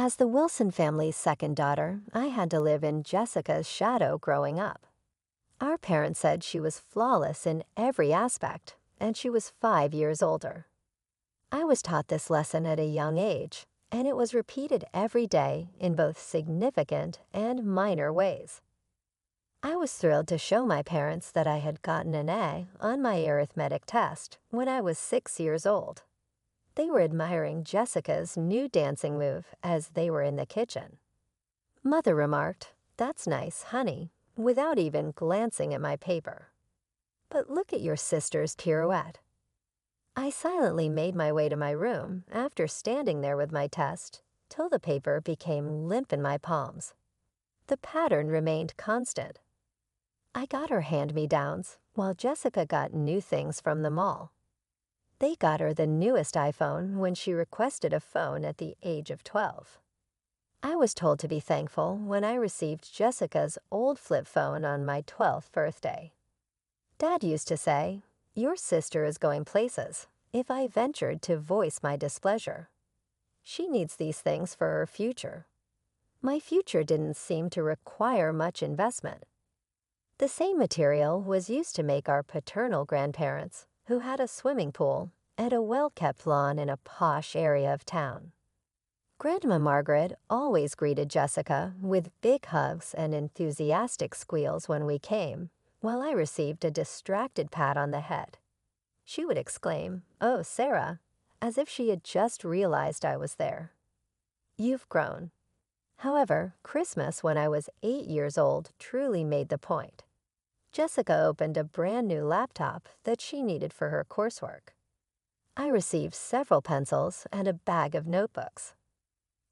As the Wilson family's second daughter, I had to live in Jessica's shadow growing up. Our parents said she was flawless in every aspect, and she was 5 years older. I was taught this lesson at a young age, and it was repeated every day in both significant and minor ways. I was thrilled to show my parents that I had gotten an A on my arithmetic test when I was 6 years old. They were admiring Jessica's new dancing move as they were in the kitchen. Mother remarked, "That's nice, honey," without even glancing at my paper. "But look at your sister's pirouette." I silently made my way to my room after standing there with my test till the paper became limp in my palms. The pattern remained constant. I got her hand-me-downs while Jessica got new things from the mall. They got her the newest iPhone when she requested a phone at the age of 12. I was told to be thankful when I received Jessica's old flip phone on my 12th birthday. Dad used to say, "Your sister is going places," if I ventured to voice my displeasure. She needs these things for her future. My future didn't seem to require much investment. The same material was used to make our paternal grandparents, who had a swimming pool and a well-kept lawn in a posh area of town. Grandma Margaret always greeted Jessica with big hugs and enthusiastic squeals when we came, while I received a distracted pat on the head. She would exclaim, "Oh, Sarah," as if she had just realized I was there. "You've grown." However, Christmas when I was 8 years old truly made the point. Jessica opened a brand new laptop that she needed for her coursework. I received several pencils and a bag of notebooks.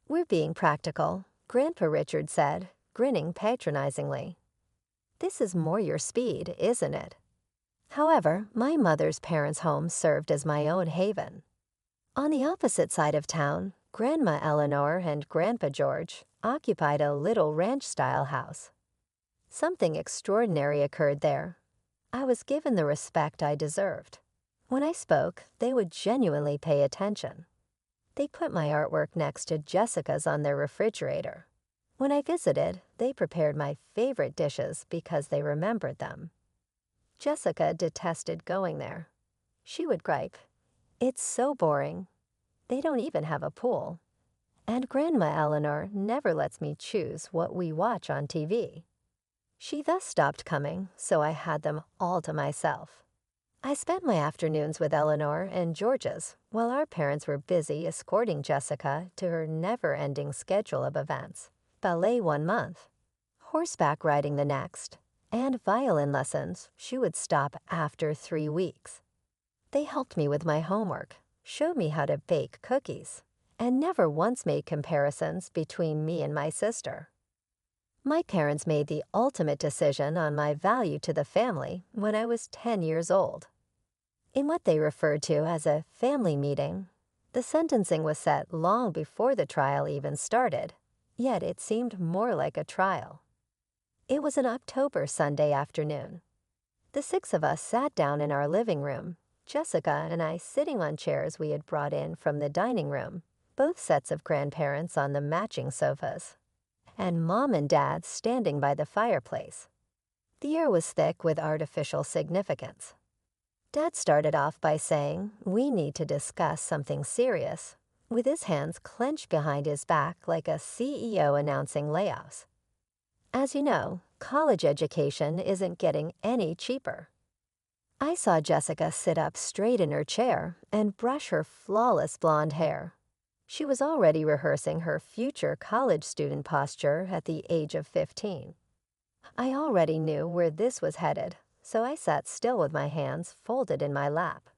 "We're being practical," Grandpa Richard said, grinning patronizingly. "This is more your speed, isn't it?" However, my mother's parents' home served as my own haven. On the opposite side of town, Grandma Eleanor and Grandpa George occupied a little ranch-style house. Something extraordinary occurred there. I was given the respect I deserved. When I spoke, they would genuinely pay attention. They put my artwork next to Jessica's on their refrigerator. When I visited, they prepared my favorite dishes because they remembered them. Jessica detested going there. She would gripe, "It's so boring. They don't even have a pool." And Grandma Eleanor never lets me choose what we watch on TV. She thus stopped coming, so I had them all to myself. I spent my afternoons with Eleanor and George's while our parents were busy escorting Jessica to her never-ending schedule of events. Ballet 1 month, horseback riding the next, and violin lessons she would stop after 3 weeks. They helped me with my homework, showed me how to bake cookies, and never once made comparisons between me and my sister. My parents made the ultimate decision on my value to the family when I was 10 years old. In what they referred to as a family meeting, the sentencing was set long before the trial even started, yet it seemed more like a trial. It was an October Sunday afternoon. The 6 of us sat down in our living room, Jessica and I sitting on chairs we had brought in from the dining room, both sets of grandparents on the matching sofas, and Mom and Dad standing by the fireplace. The air was thick with artificial significance. Dad started off by saying, "We need to discuss something serious," with his hands clenched behind his back like a CEO announcing layoffs. As you know, college education isn't getting any cheaper. I saw Jessica sit up straight in her chair and brush her flawless blonde hair. She was already rehearsing her future college student posture at the age of 15. I already knew where this was headed, so I sat still with my hands folded in my lap.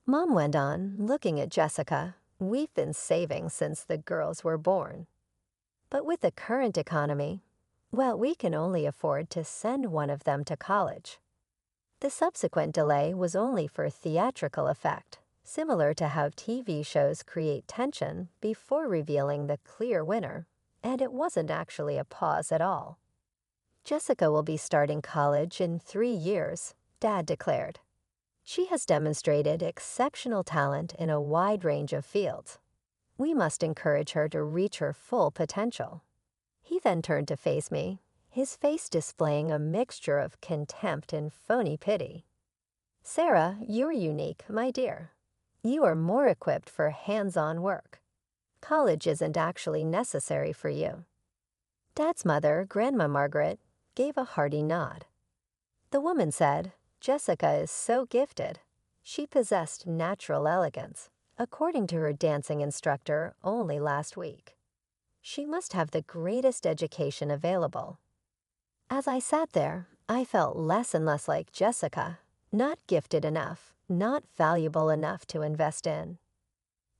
Mom went on, looking at Jessica. "We've been saving since the girls were born. But with the current economy, well, we can only afford to send one of them to college." The subsequent delay was only for theatrical effect, similar to how TV shows create tension before revealing the clear winner, and it wasn't actually a pause at all. "Jessica will be starting college in 3 years," Dad declared. "She has demonstrated exceptional talent in a wide range of fields. We must encourage her to reach her full potential." He then turned to face me, his face displaying a mixture of contempt and phony pity. "Sarah, you're unique, my dear. You are more equipped for hands-on work. College isn't actually necessary for you." Dad's mother, Grandma Margaret, gave a hearty nod. The woman said, "Jessica is so gifted. She possessed natural elegance, according to her dancing instructor only last week. She must have the greatest education available." As I sat there, I felt less and less like Jessica, not gifted enough, not valuable enough to invest in.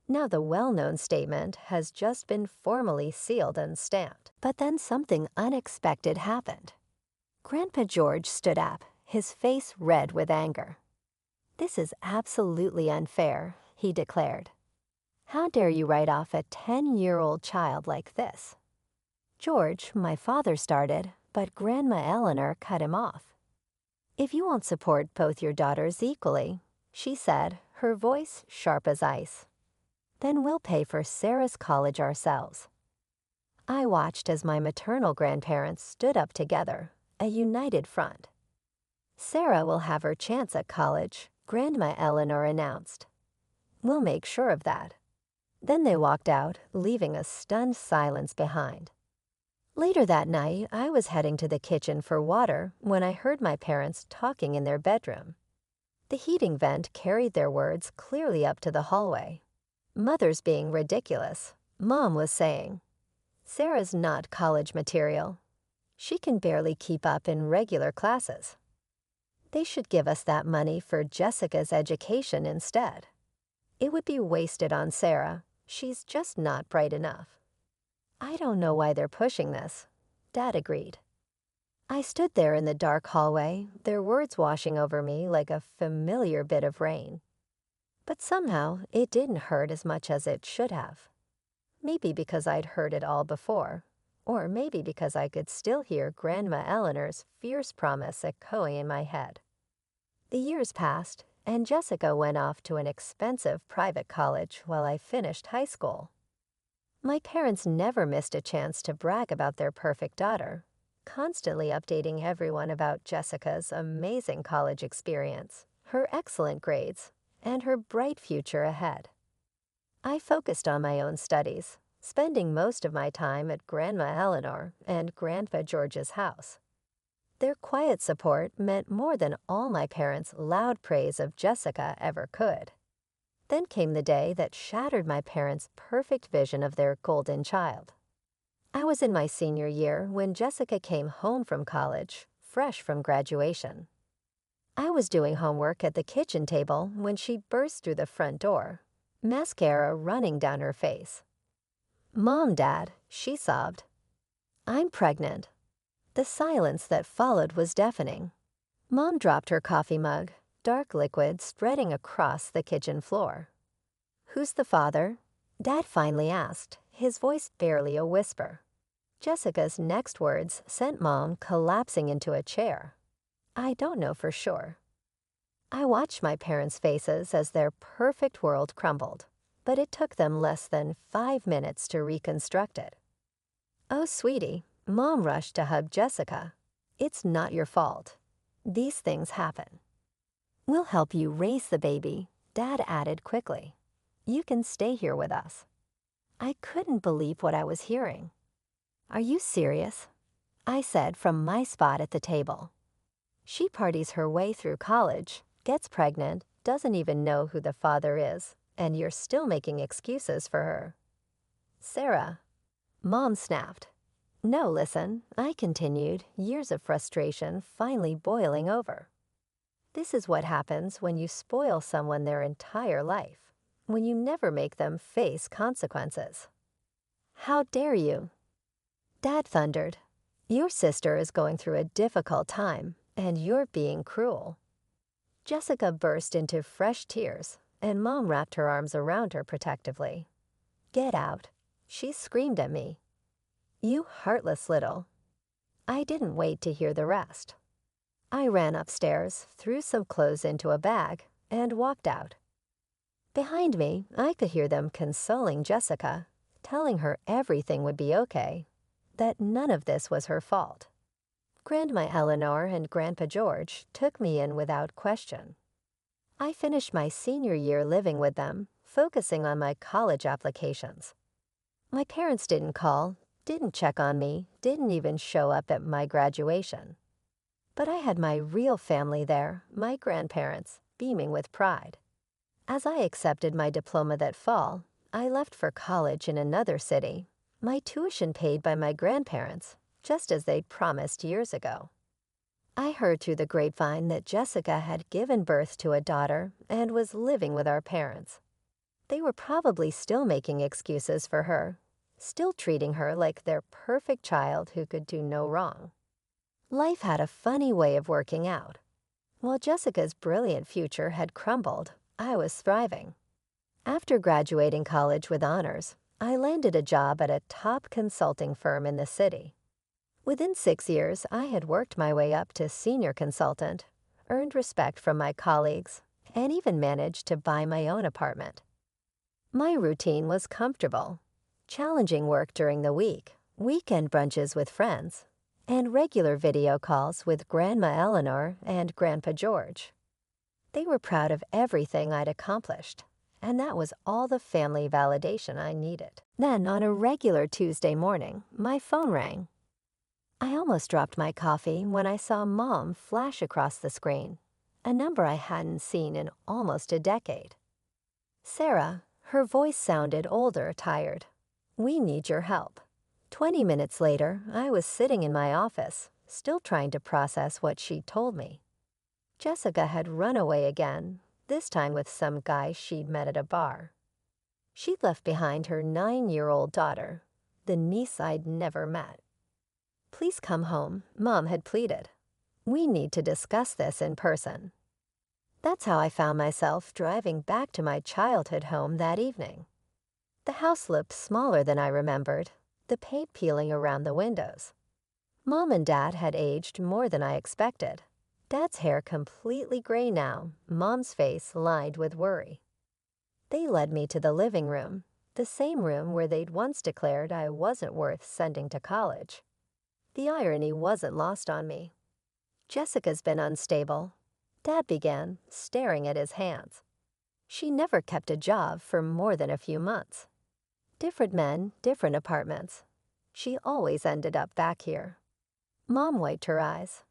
Now the well-known statement has just been formally sealed and stamped. But then something unexpected happened. Grandpa George stood up, his face red with anger. "This is absolutely unfair," he declared. "How dare you write off a 10-year-old child like this?" George, my father, started, but Grandma Eleanor cut him off. "If you won't support both your daughters equally," she said, her voice sharp as ice, "then we'll pay for Sarah's college ourselves." I watched as my maternal grandparents stood up together, a united front. "Sarah will have her chance at college," Grandma Eleanor announced. "We'll make sure of that." Then they walked out, leaving a stunned silence behind. Later that night, I was heading to the kitchen for water when I heard my parents talking in their bedroom. The heating vent carried their words clearly up to the hallway. "Mother's being ridiculous," Mom was saying. "Sarah's not college material. She can barely keep up in regular classes. They should give us that money for Jessica's education instead. It would be wasted on Sarah. She's just not bright enough." "I don't know why they're pushing this," Dad agreed. I stood there in the dark hallway, their words washing over me like a familiar bit of rain. But somehow, it didn't hurt as much as it should have. Maybe because I'd heard it all before, or maybe because I could still hear Grandma Eleanor's fierce promise echoing in my head. The years passed, and Jessica went off to an expensive private college while I finished high school. My parents never missed a chance to brag about their perfect daughter, constantly updating everyone about Jessica's amazing college experience, her excellent grades, and her bright future ahead. I focused on my own studies, spending most of my time at Grandma Eleanor and Grandpa George's house. Their quiet support meant more than all my parents' loud praise of Jessica ever could. Then came the day that shattered my parents' perfect vision of their golden child. I was in my senior year when Jessica came home from college, fresh from graduation. I was doing homework at the kitchen table when she burst through the front door, mascara running down her face. "Mom, Dad," she sobbed. "I'm pregnant." The silence that followed was deafening. Mom dropped her coffee mug, dark liquid spreading across the kitchen floor. "Who's the father?" Dad finally asked, his voice barely a whisper. Jessica's next words sent Mom collapsing into a chair. "I don't know for sure." I watched my parents' faces as their perfect world crumbled, but it took them less than 5 minutes to reconstruct it. "Oh, sweetie," Mom rushed to hug Jessica. "It's not your fault. These things happen." "We'll help you raise the baby," Dad added quickly. "You can stay here with us." I couldn't believe what I was hearing. "Are you serious?" I said from my spot at the table. "She parties her way through college, gets pregnant, doesn't even know who the father is, and you're still making excuses for her." "Sarah," Mom snapped. "No, listen," I continued, years of frustration finally boiling over. "This is what happens when you spoil someone their entire life, when you never make them face consequences." "How dare you?" Dad thundered. "Your sister is going through a difficult time, and you're being cruel." Jessica burst into fresh tears, and Mom wrapped her arms around her protectively. "Get out," she screamed at me. "You heartless little." I didn't wait to hear the rest. I ran upstairs, threw some clothes into a bag, and walked out. Behind me, I could hear them consoling Jessica, telling her everything would be okay, that none of this was her fault. Grandma Eleanor and Grandpa George took me in without question. I finished my senior year living with them, focusing on my college applications. My parents didn't call, didn't check on me, didn't even show up at my graduation. But I had my real family there, my grandparents, beaming with pride. As I accepted my diploma that fall, I left for college in another city, my tuition paid by my grandparents, just as they'd promised years ago. I heard through the grapevine that Jessica had given birth to a daughter and was living with our parents. They were probably still making excuses for her, still treating her like their perfect child who could do no wrong. Life had a funny way of working out. While Jessica's brilliant future had crumbled, I was thriving. After graduating college with honors, I landed a job at a top consulting firm in the city. Within 6 years, I had worked my way up to senior consultant, earned respect from my colleagues, and even managed to buy my own apartment. My routine was comfortable. Challenging work during the week, weekend brunches with friends, and regular video calls with Grandma Eleanor and Grandpa George. They were proud of everything I'd accomplished, and that was all the family validation I needed. Then, on a regular Tuesday morning, my phone rang. I almost dropped my coffee when I saw Mom flash across the screen, a number I hadn't seen in almost a decade. Sarah, her voice sounded older, tired. We need your help. 20 minutes later, I was sitting in my office, still trying to process what she'd told me. Jessica had run away again, this time with some guy she'd met at a bar. She'd left behind her 9-year-old daughter, the niece I'd never met. Please come home, Mom had pleaded. We need to discuss this in person. That's how I found myself driving back to my childhood home that evening. The house looked smaller than I remembered, the paint peeling around the windows. Mom and Dad had aged more than I expected. Dad's hair completely gray now, Mom's face lined with worry. They led me to the living room, the same room where they'd once declared I wasn't worth sending to college. The irony wasn't lost on me. Jessica's been unstable, Dad began, staring at his hands. She never kept a job for more than a few months. Different men, different apartments. She always ended up back here. Mom wiped her eyes.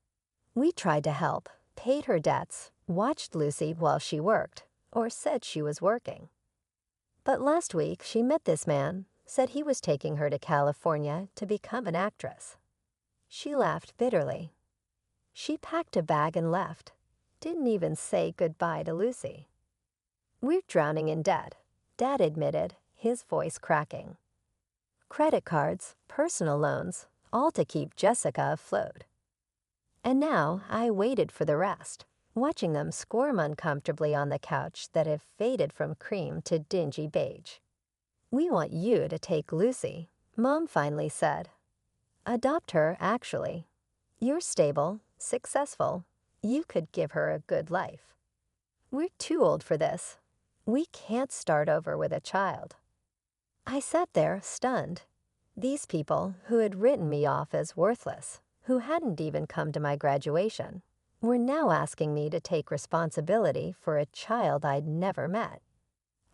We tried to help, paid her debts, watched Lucy while she worked, or said she was working. But last week she met this man, said he was taking her to California to become an actress. She laughed bitterly. She packed a bag and left, didn't even say goodbye to Lucy. We're drowning in debt, Dad admitted, his voice cracking. Credit cards, personal loans, all to keep Jessica afloat. And now I waited for the rest, watching them squirm uncomfortably on the couch that had faded from cream to dingy beige. We want you to take Lucy, Mom finally said. Adopt her, actually. You're stable, successful. You could give her a good life. We're too old for this. We can't start over with a child. I sat there, stunned. These people, who had written me off as worthless, who hadn't even come to my graduation, were now asking me to take responsibility for a child I'd never met.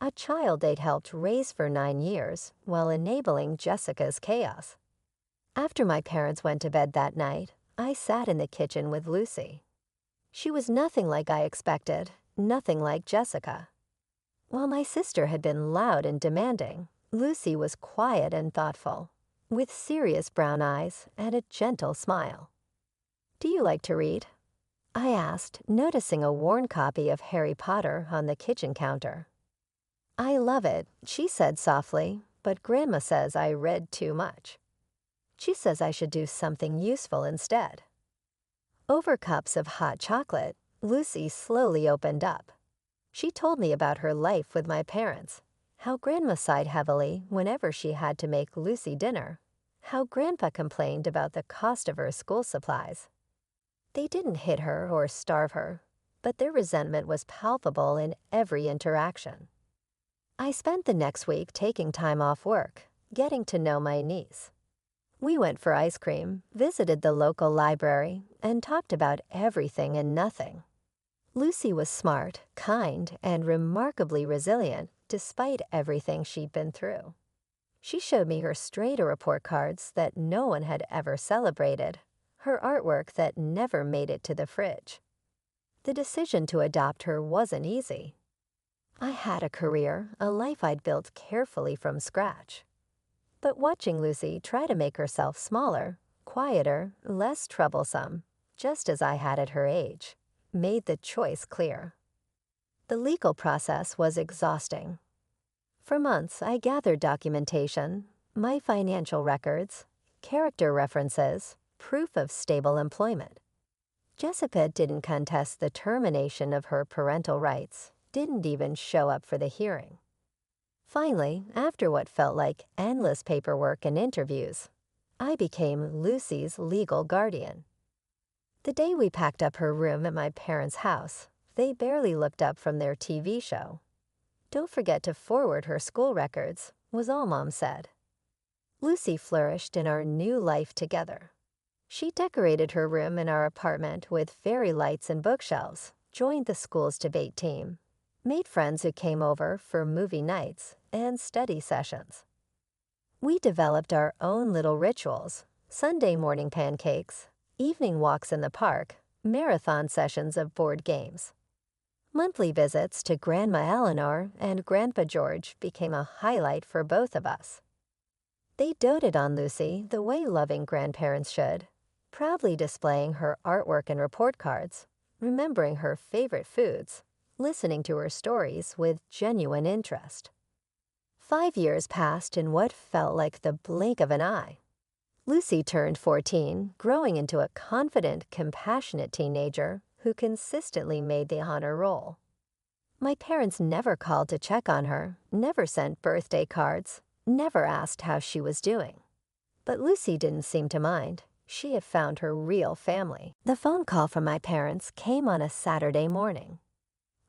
A child they'd helped raise for 9 years while enabling Jessica's chaos. After my parents went to bed that night, I sat in the kitchen with Lucy. She was nothing like I expected, nothing like Jessica. While my sister had been loud and demanding, Lucy was quiet and thoughtful, with serious brown eyes and a gentle smile. Do you like to read? I asked, noticing a worn copy of Harry Potter on the kitchen counter. I love it, she said softly, but Grandma says I read too much. She says I should do something useful instead. Over cups of hot chocolate, Lucy slowly opened up. She told me about her life with my parents, how Grandma sighed heavily whenever she had to make Lucy dinner, how Grandpa complained about the cost of her school supplies. They didn't hit her or starve her, but their resentment was palpable in every interaction. I spent the next week taking time off work, getting to know my niece. We went for ice cream, visited the local library, and talked about everything and nothing. Lucy was smart, kind, and remarkably resilient despite everything she'd been through. She showed me her Strata report cards that no one had ever celebrated, her artwork that never made it to the fridge. The decision to adopt her wasn't easy. I had a career, a life I'd built carefully from scratch. But watching Lucy try to make herself smaller, quieter, less troublesome, just as I had at her age, made the choice clear. The legal process was exhausting. For months, I gathered documentation, my financial records, character references, proof of stable employment. Jessica didn't contest the termination of her parental rights, didn't even show up for the hearing. Finally, after what felt like endless paperwork and interviews, I became Lucy's legal guardian. The day we packed up her room at my parents' house, they barely looked up from their TV show. "Don't forget to forward her school records," was all Mom said. Lucy flourished in our new life together. She decorated her room in our apartment with fairy lights and bookshelves, joined the school's debate team, made friends who came over for movie nights and study sessions. We developed our own little rituals: Sunday morning pancakes, evening walks in the park, marathon sessions of board games. Monthly visits to Grandma Eleanor and Grandpa George became a highlight for both of us. They doted on Lucy the way loving grandparents should, proudly displaying her artwork and report cards, remembering her favorite foods, listening to her stories with genuine interest. 5 years passed in what felt like the blink of an eye. Lucy turned 14, growing into a confident, compassionate teenager who consistently made the honor roll. My parents never called to check on her, never sent birthday cards, never asked how she was doing. But Lucy didn't seem to mind. She had found her real family. The phone call from my parents came on a Saturday morning.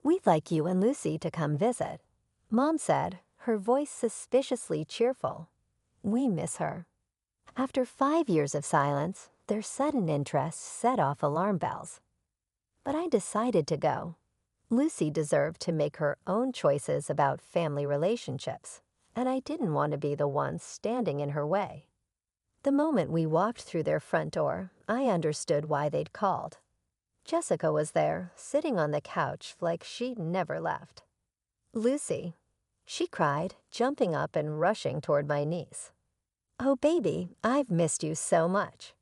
"We'd like you and Lucy to come visit," Mom said, her voice suspiciously cheerful. "We miss her." After 5 years of silence, their sudden interest set off alarm bells. But I decided to go. Lucy deserved to make her own choices about family relationships, and I didn't want to be the one standing in her way. The moment we walked through their front door, I understood why they'd called. Jessica was there, sitting on the couch like she'd never left. "Lucy," she cried, jumping up and rushing toward my niece. "Oh, baby, I've missed you so much."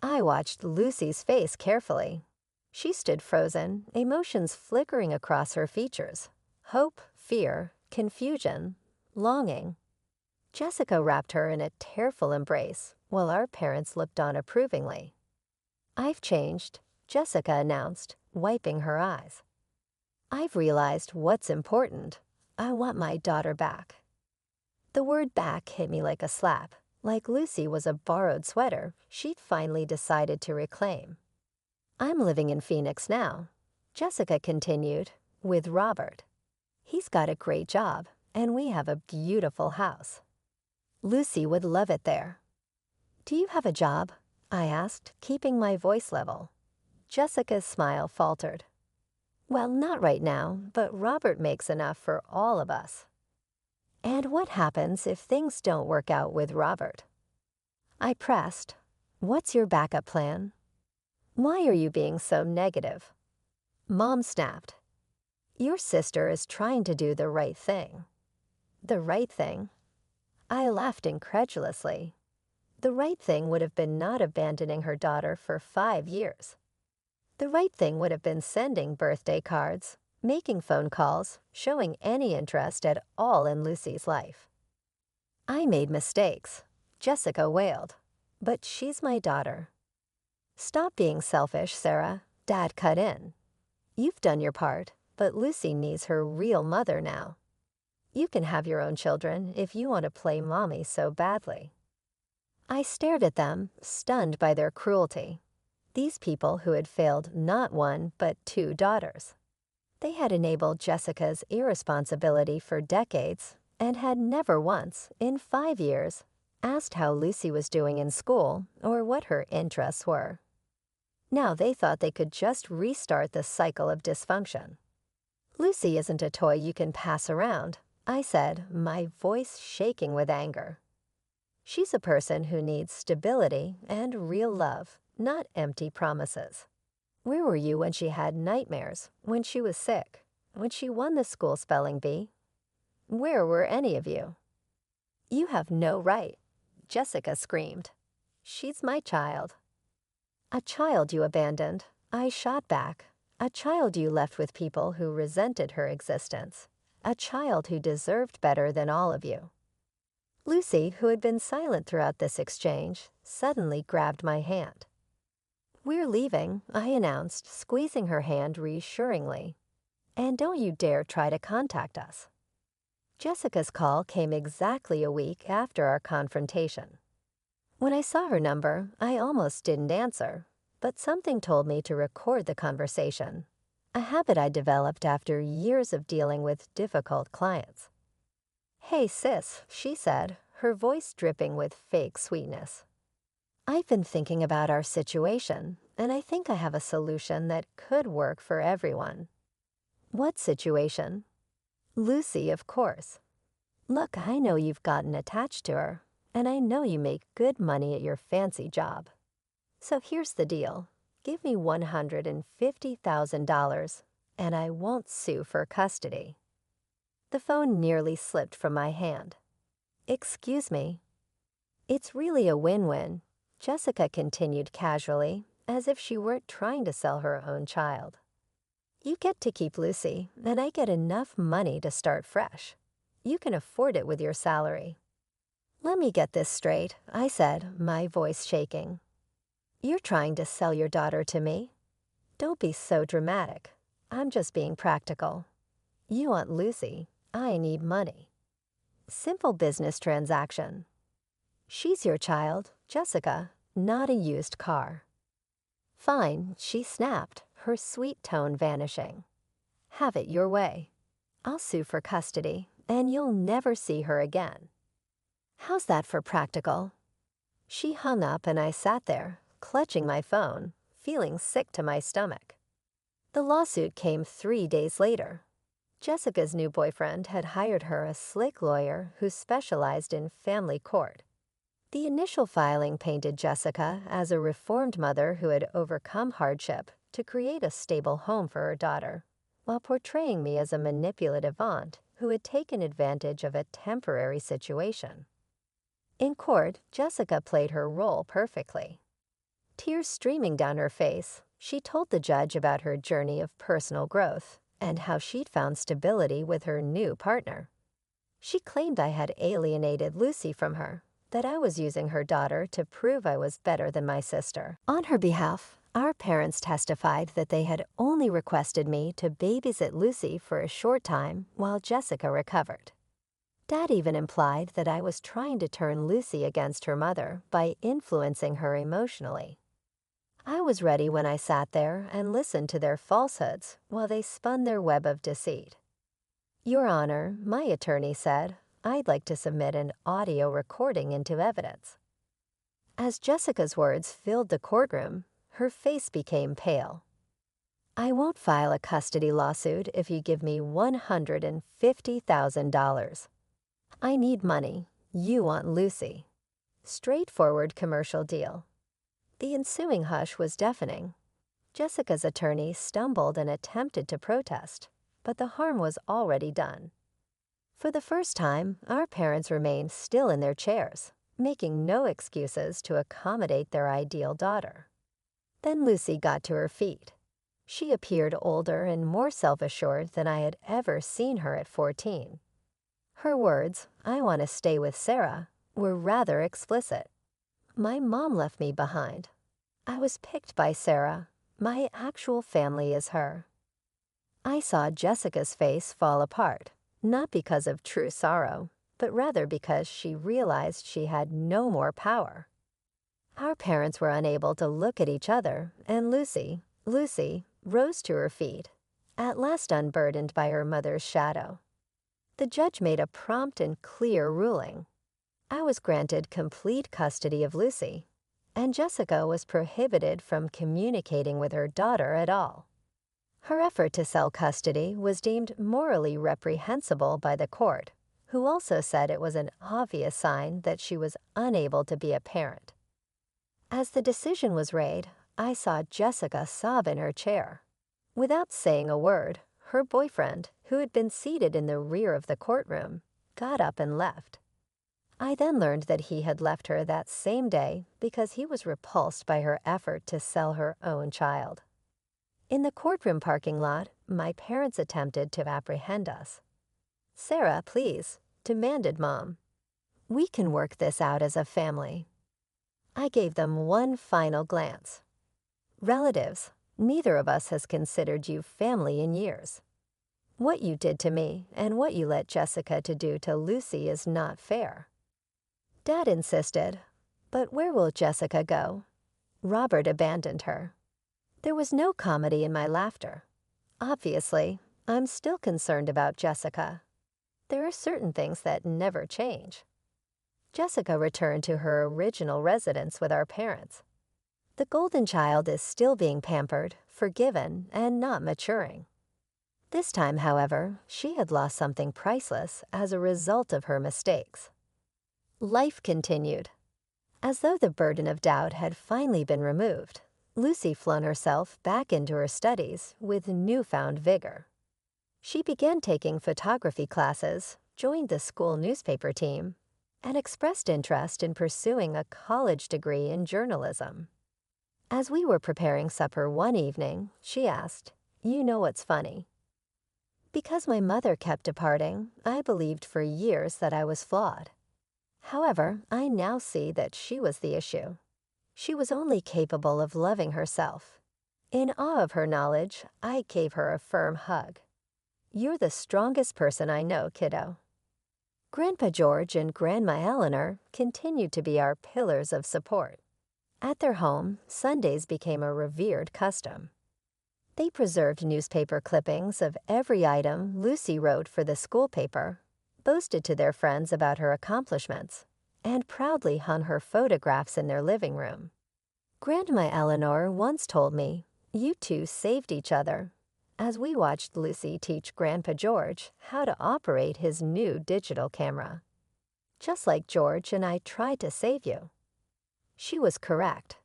I watched Lucy's face carefully. She stood frozen, emotions flickering across her features: hope, fear, confusion, longing. Jessica wrapped her in a tearful embrace while our parents looked on approvingly. "I've changed," Jessica announced, wiping her eyes. "I've realized what's important. I want my daughter back." The word "back" hit me like a slap, like Lucy was a borrowed sweater she'd finally decided to reclaim. "I'm living in Phoenix now," Jessica continued, "with Robert. He's got a great job, and we have a beautiful house. Lucy would love it there." "Do you have a job?" I asked, keeping my voice level. Jessica's smile faltered. "Well, not right now, but Robert makes enough for all of us." "And what happens if things don't work out with Robert?" I pressed. "What's your backup plan?" "Why are you being so negative?" Mom snapped. "Your sister is trying to do the right thing." "The right thing?" I laughed incredulously. The right thing would have been not abandoning her daughter for 5 years. The right thing would have been sending birthday cards, making phone calls, showing any interest at all in Lucy's life. "I made mistakes," Jessica wailed, "but she's my daughter." "Stop being selfish, Sarah," Dad cut in. "You've done your part, but Lucy needs her real mother now. You can have your own children if you want to play mommy so badly." I stared at them, stunned by their cruelty. These people who had failed not one but 2 daughters. They had enabled Jessica's irresponsibility for decades and had never once, in 5 years, asked how Lucy was doing in school or what her interests were. Now they thought they could just restart the cycle of dysfunction. "Lucy isn't a toy you can pass around," I said, my voice shaking with anger. "She's a person who needs stability and real love, not empty promises. Where were you when she had nightmares, when she was sick, when she won the school spelling bee? Where were any of you?" "You have no right," Jessica screamed. "She's my child." "A child you abandoned," I shot back. "A child you left with people who resented her existence. A child who deserved better than all of you." Lucy, who had been silent throughout this exchange, suddenly grabbed my hand. "We're leaving," I announced, squeezing her hand reassuringly. "And don't you dare try to contact us." Jessica's call came exactly a week after our confrontation. When I saw her number, I almost didn't answer, but something told me to record the conversation, a habit I developed after years of dealing with difficult clients. "Hey, sis," she said, her voice dripping with fake sweetness. "I've been thinking about our situation, and I think I have a solution that could work for everyone." "What situation?" "Lucy, of course. Look, I know you've gotten attached to her, and I know you make good money at your fancy job. So here's the deal. Give me $150,000, and I won't sue for custody." The phone nearly slipped from my hand. "Excuse me." "It's really a win-win," Jessica continued casually, as if she weren't trying to sell her own child. "You get to keep Lucy, and I get enough money to start fresh. You can afford it with your salary." "Let me get this straight," I said, my voice shaking. "You're trying to sell your daughter to me? Don't be so dramatic. I'm just being practical. You want Lucy. I need money. Simple business transaction. She's your child, Jessica, not a used car." "Fine," she snapped, her sweet tone vanishing. "Have it your way. I'll sue for custody, and you'll never see her again." "How's that for practical?" She hung up and I sat there, clutching my phone, feeling sick to my stomach. The lawsuit came 3 days later. Jessica's new boyfriend had hired her a slick lawyer who specialized in family court. The initial filing painted Jessica as a reformed mother who had overcome hardship to create a stable home for her daughter, while portraying me as a manipulative aunt who had taken advantage of a temporary situation. In court, Jessica played her role perfectly. Tears streaming down her face, she told the judge about her journey of personal growth and how she'd found stability with her new partner. She claimed I had alienated Lucy from her, that I was using her daughter to prove I was better than my sister. On her behalf, our parents testified that they had only requested me to babysit Lucy for a short time while Jessica recovered. Dad even implied that I was trying to turn Lucy against her mother by influencing her emotionally. I was ready when I sat there and listened to their falsehoods while they spun their web of deceit. "Your Honor," my attorney said, "I'd like to submit an audio recording into evidence." As Jessica's words filled the courtroom, her face became pale. "I won't file a custody lawsuit if you give me $150,000. I need money. You want Lucy." Straightforward commercial deal. The ensuing hush was deafening. Jessica's attorney stumbled and attempted to protest, but the harm was already done. For the first time, our parents remained still in their chairs, making no excuses to accommodate their ideal daughter. Then Lucy got to her feet. She appeared older and more self-assured than I had ever seen her at 14. Her words, "I want to stay with Sarah," were rather explicit. My mom left me behind. I was picked by Sarah. My actual family is her. I saw Jessica's face fall apart, not because of true sorrow, but rather because she realized she had no more power. Our parents were unable to look at each other, and Lucy rose to her feet, at last unburdened by her mother's shadow. The judge made a prompt and clear ruling. I was granted complete custody of Lucy, and Jessica was prohibited from communicating with her daughter at all. Her effort to sell custody was deemed morally reprehensible by the court, who also said it was an obvious sign that she was unable to be a parent. As the decision was read, I saw Jessica sob in her chair. Without saying a word, her boyfriend, who had been seated in the rear of the courtroom, got up and left. I then learned that he had left her that same day because he was repulsed by her effort to sell her own child. In the courtroom parking lot, my parents attempted to apprehend us. "Sarah, please," demanded Mom. "We can work this out as a family." I gave them one final glance. "Relatives, neither of us has considered you family in years. What you did to me and what you let Jessica to do to Lucy is not fair." Dad insisted, "But where will Jessica go?" Robert abandoned her. There was no comedy in my laughter. Obviously, I'm still concerned about Jessica. There are certain things that never change. Jessica returned to her original residence with our parents. The golden child is still being pampered, forgiven, and not maturing. This time, however, she had lost something priceless as a result of her mistakes. Life continued. As though the burden of doubt had finally been removed, Lucy flung herself back into her studies with newfound vigor. She began taking photography classes, joined the school newspaper team, and expressed interest in pursuing a college degree in journalism. As we were preparing supper one evening, she asked, "You know what's funny?" Because my mother kept departing, I believed for years that I was flawed. However, I now see that she was the issue. She was only capable of loving herself. In awe of her knowledge, I gave her a firm hug. "You're the strongest person I know, kiddo." Grandpa George and Grandma Eleanor continued to be our pillars of support. At their home, Sundays became a revered custom. They preserved newspaper clippings of every item Lucy wrote for the school paper, boasted to their friends about her accomplishments, and proudly hung her photographs in their living room. Grandma Eleanor once told me, "You two saved each other," as we watched Lucy teach Grandpa George how to operate his new digital camera. "Just like George and I tried to save you." She was correct.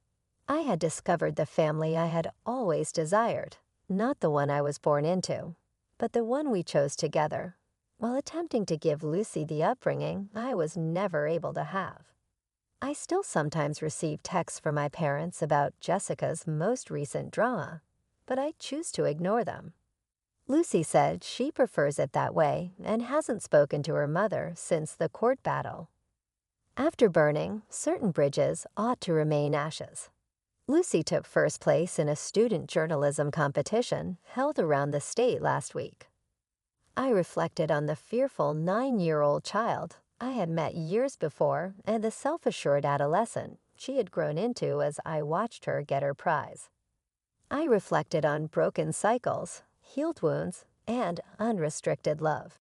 I had discovered the family I had always desired, not the one I was born into, but the one we chose together, while attempting to give Lucy the upbringing I was never able to have. I still sometimes receive texts from my parents about Jessica's most recent drama, but I choose to ignore them. Lucy said she prefers it that way and hasn't spoken to her mother since the court battle. After burning, certain bridges ought to remain ashes. Lucy took first place in a student journalism competition held around the state last week. I reflected on the fearful 9-year-old child I had met years before and the self-assured adolescent she had grown into as I watched her get her prize. I reflected on broken cycles, healed wounds, and unrestricted love.